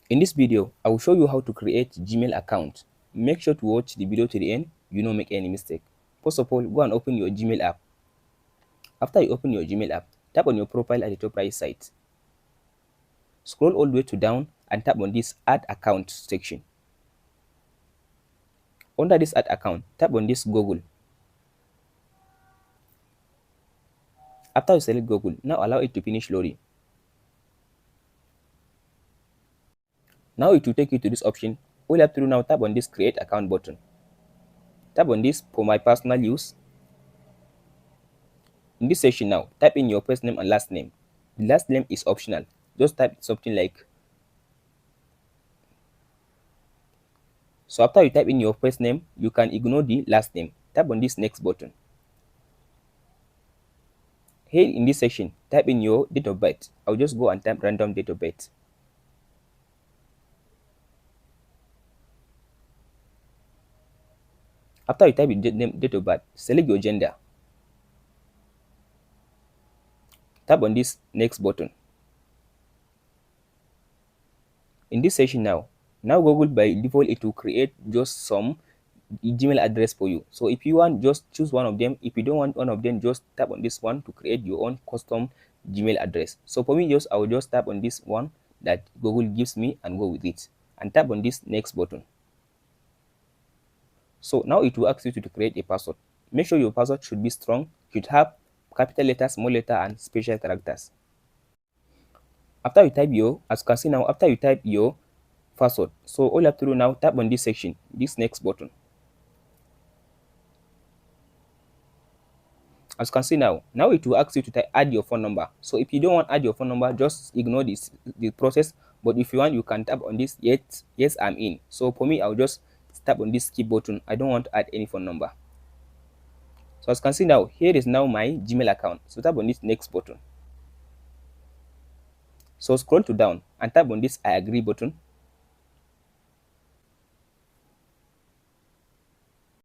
In this video, I will show you how to create Gmail account. Make sure to watch the video to the end, you don't make any mistake. First of all, go and open your Gmail app. After you open your Gmail app, tap on your profile at the top right side. Scroll all the way to down and tap on this add account section. Under this add account, tap on this Google. After you select Google, now allow it to finish loading. Now it will take you to this option. All you have to do now, tap on this create account button. Tap on this for my personal use. In this section now, type in your first name and last name. The last name is optional. Just type something like. So after you type in your first name, you can ignore the last name. Tap on this next button. Here in this section, type in your date of birth. I'll just go and type random date of birth. After you type in date of birth, select your gender. Tap on this next button. In this section now Google by default it will create just some Gmail address for you. So if you want, just choose one of them. If you don't want one of them, just tap on this one to create your own custom Gmail address. So for me, I will just tap on this one that Google gives me and go with it, and tap on this next button. So now it will ask you to create a password. Make sure your password should be strong, should have capital letter, small letter, and special characters. After you type your, as you can see now, after you type your password, so all you have to do now, tap on this section, this next button. As you can see now it will ask you to add your phone number. So if you don't want to add your phone number, just ignore the process. But if you want, you can tap on this yes I'm in. So for me, I'll just tap on this skip button. I don't want to add any phone number. So as you can see now, here is now my Gmail account. So tap on this next button. So scroll to down and tap on this I agree button.